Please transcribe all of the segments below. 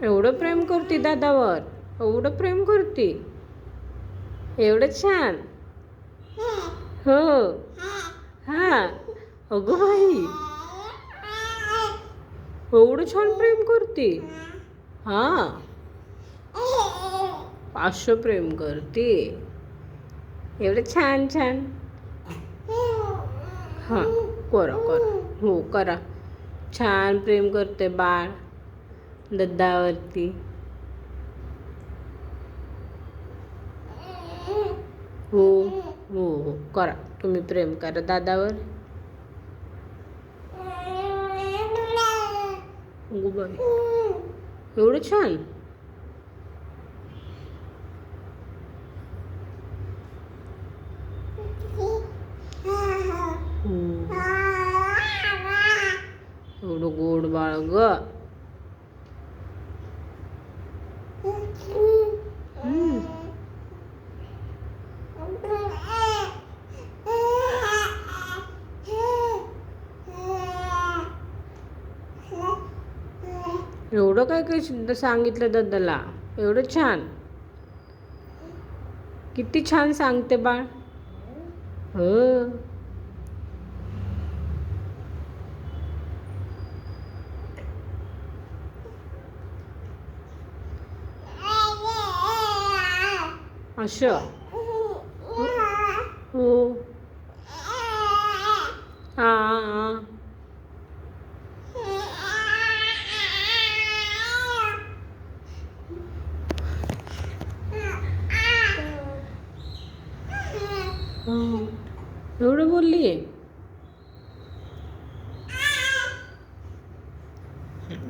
एवढं प्रेम करते दादावर, एवढं प्रेम करते, एवढं छान. हो. हा. अगं बाई, एवढं छान प्रेम करते. हा, असं प्रेम करते, एवढं छान छान. हां, करा करा. हो करा. छान प्रेम करते बाळ दद्दावरती. हो हो हो करा, तुम्ही प्रेम करा दादावर. हो बाई, एवढं छान. एवढं गोड बाळ ग. एवढं काय काय सांगितलं दद्दाला, एवढं छान. किती छान सांगते बाळ. हो. असं. हो. हां. एवढं बोलली आहे.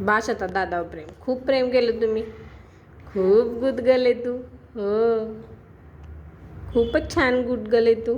बास आता दादावर प्रेम, खूप प्रेम केलं तुम्ही, खूप गुदगल आहे तू. हो, खूपच छान गुदगल आहे तू.